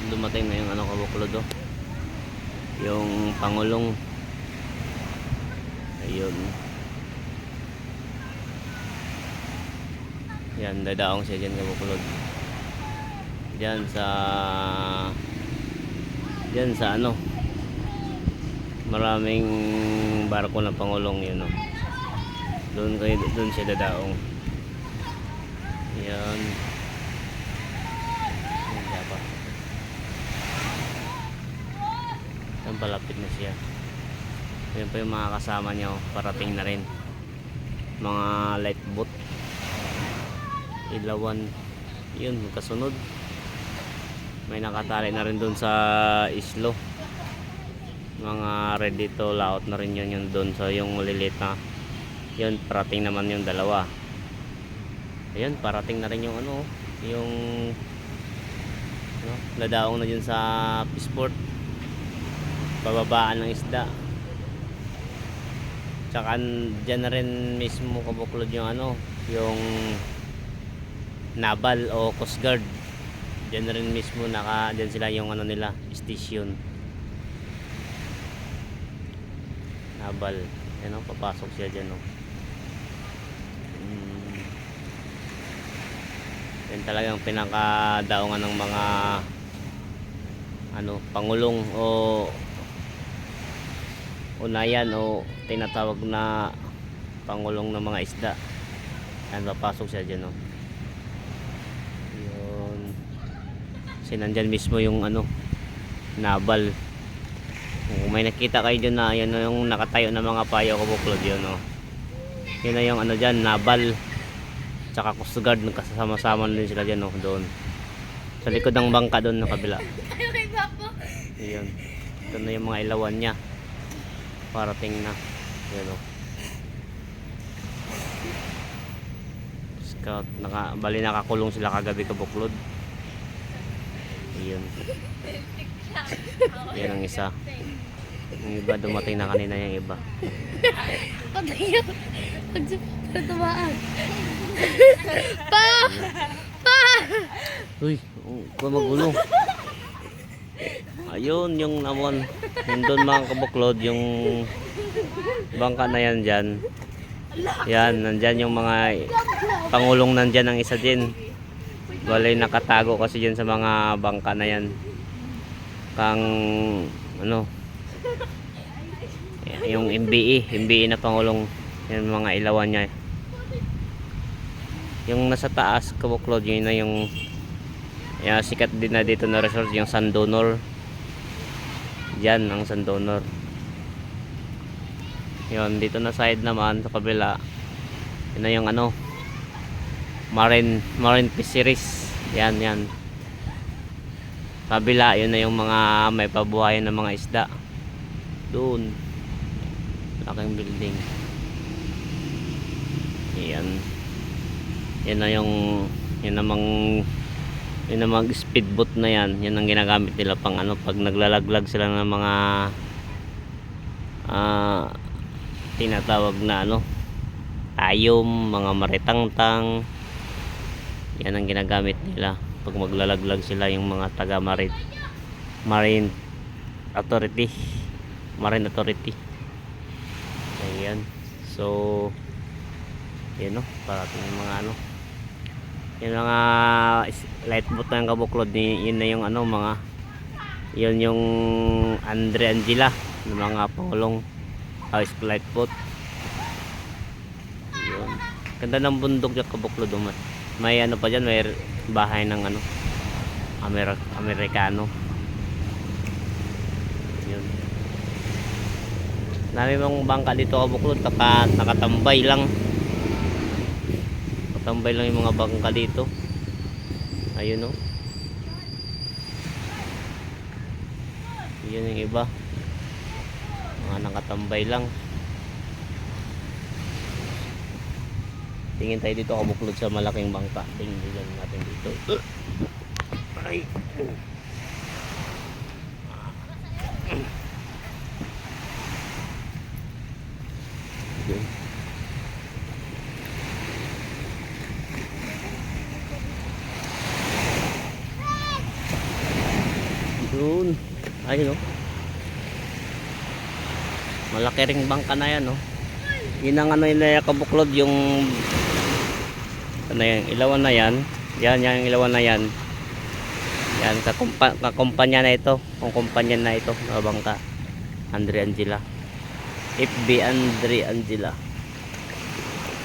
dumating na yung ano kabuklod oh. Yung Pangulong. Ayun. Yan, dadaong siya dyan kabuklod. Diyan sa ano, maraming barko na Pangulong yun oh. Doon siya dadaong. Yan. Yan, palapit na siya. Yan pa yung mga kasama niya oh, parating na rin. Mga light boat. Ilawan. Yun, kasunod. May nakatali na rin doon sa islo. Mga ready to laot na rin yun, yung doon sa yung maliliit na. Yun, parating naman yung dalawa. Ayun, parating na rin yung ano, yung ano, ladaong na dyan sa Peaceport. Bababaan ng isda. Tsaka dyan na rin mismo kabuklod yung ano, yung Naval o Coast Guard. Dyan na rin mismo dyan sila yung ano nila, station. Naval. Yan o, papasok siya dyan o. Yan talagang pinakadaongan ng mga ano, Pangulong o unayan o tinatawag na Pangulong ng mga isda. Yan, papasok siya dyan o. Yun. Kasi nandyan mismo yung ano, Naval. Kung may nakita kayo dyan na yan yung nakatayo na mga payo kabuklod yun o. Yun na yung ano dyan, Naval tsaka Coast Guard, nagkasama-sama din sila dyan o, doon sa likod ng bangka doon na kabila. Yun. Ito na yung mga ilawan niya. Parating na. Yan o. Scout. Bali nakakulong sila kagabi kabuklod. Yun. Yan ang isa. Yung iba dumating na kanina yung iba. Patay yun. Pagtumaan. Pa! Pa! Uy, kung magulo. Ayun yung naman. Nandun mga kabuklod yung bangka na yan dyan. Yan, nandyan yung mga Pangulong nandyan ang isa din. Balay nakatago kasi dyan sa mga bangka na yan. Kang ano, yung MBE na Pangulong. Yan mga ilawan niya. Yung nasa taas kabuklod, yun na yung sikat din na dito na resort, yung Sandonor. Diyan ang Sandonor. Yun, dito na side naman sa kabila. Yun na yung ano, Marine Fisheries. Yan. Kabila, yun na yung mga may pabuhayan ng mga isda. Doon. Laking building. Yan. Yan na yung yun namang speedboat na yan. Yan ang ginagamit nila pang ano, pag naglalaglag sila ng mga tinatawag na ano, tayom, mga maritangtang. Yan ang ginagamit nila pag maglalaglag sila, yung mga taga Marine Authority. Ayan. So yan o, parating yung mga ano, yung mga light boat ng kabuklod. Yun na yung ano, mga yun yung Andre Angela ng mga Pangulong house light boat. Yun, ganda ng bundok dyan kabuklod. May ano pa dyan, may bahay ng ano, Amerikano. Yun, dami mong bangka dito kabuklod. Nakatambay lang yung mga bangka dito. Ayun o. Yun yung iba, mga nakatambay lang. Tingin tayo dito kabuklod sa malaking bangka. Tingnan natin dito. Ay. Yun. Yun. Ayun oh. Malaki ring bangka na yan oh. Yun ang ano nila kabuklod, yung ano yan, ilawan na yan. Yan yung ilawan na yan. Yan kakumpanya na ito. Kung kumpanya na ito na bangka. Andre Angela. FB Andre Angela.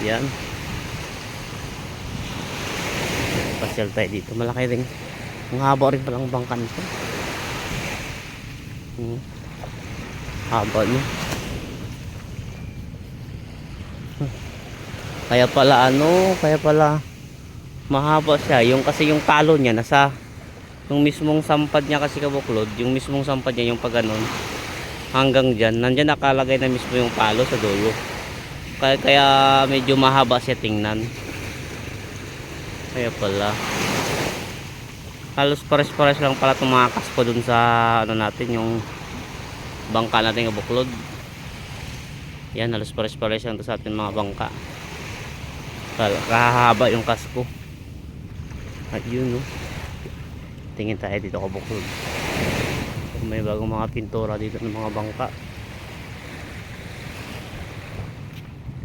Yan. Pasyal tayo dito. Malaki rin. Ang haba rin palang bangka nito. Haba no. Kaya pala mahaba siya. Yung kasi yung talo niya nasa yung mismong sampad niya kasi kabuklod, yung mismong sampad niya yung pag ganon hanggang diyan, nandiyan nakalagay na mismo yung palo sa dulo. Kaya medyo mahaba siya tingnan. Kaya pala halos pares-pares lang pala itong mga kasko dun sa ano natin, yung bangka natin kabuklod. Yan, halos pares-pares lang sa atin mga bangka. Kahahaba yung kasko. Ayun no. Tingin tayo dito kabuklod. May bagong mga pintura dito ng mga bangka.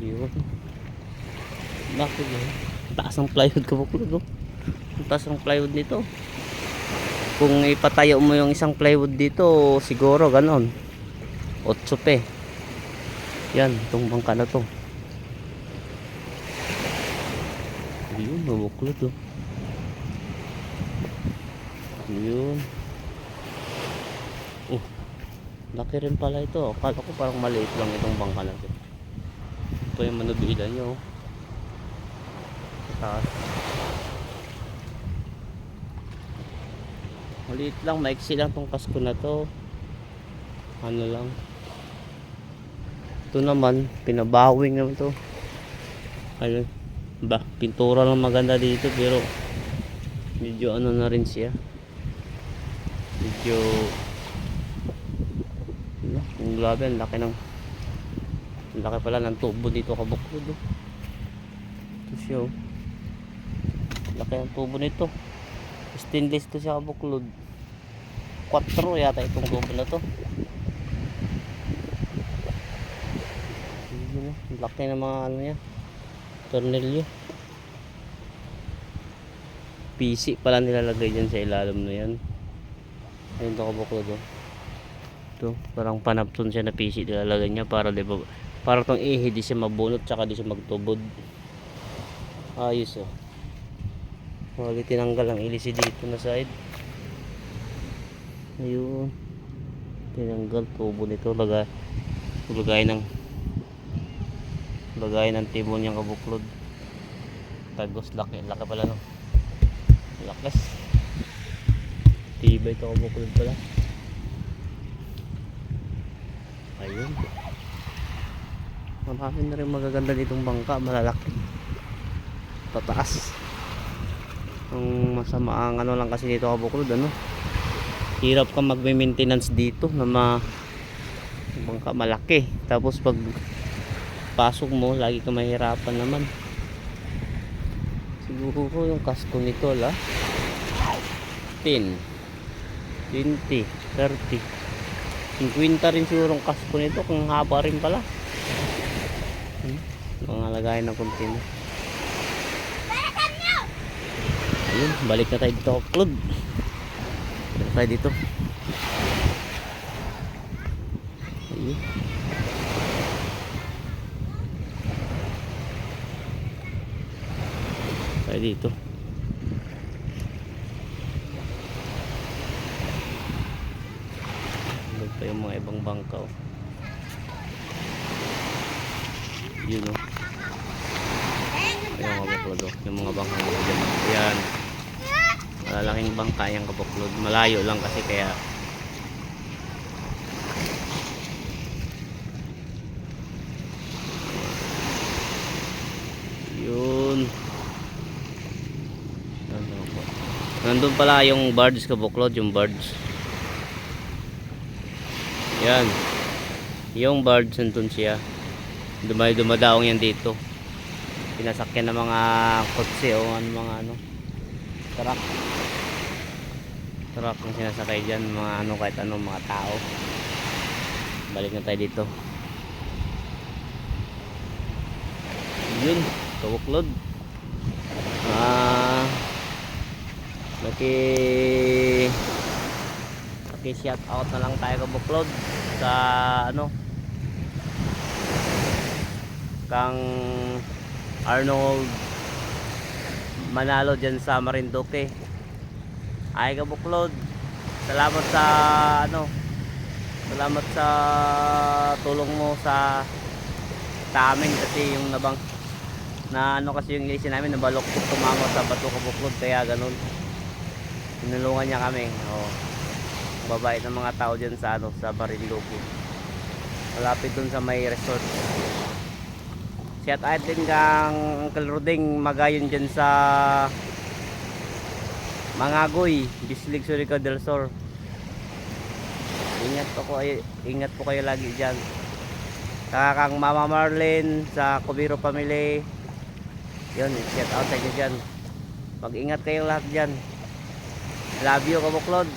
Yun. Bakit yun? Taas ng plywood kabuklod oh. Ang taas ng plywood nito. Kung ipatayo mo yung isang plywood dito, siguro ganon 8 pe. Yan, itong bangka na to. Yun, kabuklod oh. Yun. Laki rin pala ito. Akala ko parang maliit lang itong bangka na ito. Ito yung manubila nyo. Sa taas. Maliit lang, maiksi lang itong kasko na to. Ano lang. Ito naman, pinabawing naman to. Ayun. Ba, pintura lang maganda dito pero medyo ano na rin siya. Medyo ang grabe, ang laki pala ng tubo dito kabuklod oh. Ito siya oh. Laki ang tubo nito. Stainless to siya kabuklod. 4 yata itong tubo na to. Yun, ang laki ng mga ano niya, tornilyo. PC pala nilalagay dyan sa ilalim na yan. Ayun to kabuklod oh. Ito, parang panapton siya na PC nilalagay niya para diba, para tong ihi di siya mabunot tsaka di siya magtubod. Ayos oh. Wali tinanggal ang ilisi dito na side. Ayun. Tinanggal tubo nito, lagay ng tibon niyang kabuklod. Tagos, laki pala no. Lakas. Tibay ito kabuklod pala. Ayun. Marami na rin magaganda ditong bangka, malalaki. Pataas. Ang masama ang ano lang kasi dito kabuklod, ano? Hirap ka magme-maintenance dito na bangka malaki. Tapos pag pasok mo, lagi ka mahirapan naman. Siguro yung kasko nito la 10, 20, 30. 50 rin siguro ang kasko nito, kung haba rin pala. Mga lagayan ng kontina. Ayun, balik na tayo dito kabuklod. Balik tayo dito. Ayun. Tayo dito. Pa yung mga ibang bangka oh. Yun oh. Ayun kabuklod oh. Yung mga bangka dyan. Yan. Malalaking bangka yung kabuklod. Malayo lang kasi kaya yun. Nandun pala yung barge kabuklod. Yung barge. Yan. Yung barge nandun siya. Dumadaong yan dito. Pinasakyan ng mga kotse o mga ano. Truck. truck ang sinasakay dyan, mga ano, kahit anong mga tao. Balik na tayo dito. Yun, kabuklod. Naki shout out na lang tayo kabuklod sa ano, kang Arnold Manalo dyan sa Marinduque. Ay kabuklod, salamat sa ano, salamat sa tulong mo sa amin, kasi yung nabang na ano, kasi yung ilisi namin nabalok tumama sa bato kabuklod, kaya ganun tinulungan niya kami. Babait ng mga tao dyan sa ano, sa Marinduque, malapit dun sa may resort. Shout out din kang Uncle Roding Magayon dyan sa Mangagoy, Bislig, Surigao del Sur. Ingat po kayo lagi dyan. Saka kang Mama Marlene sa Cubiro Family, yun, shout out sa inyo dyan. Mag ingat kayong lahat dyan. Love you kabuklod.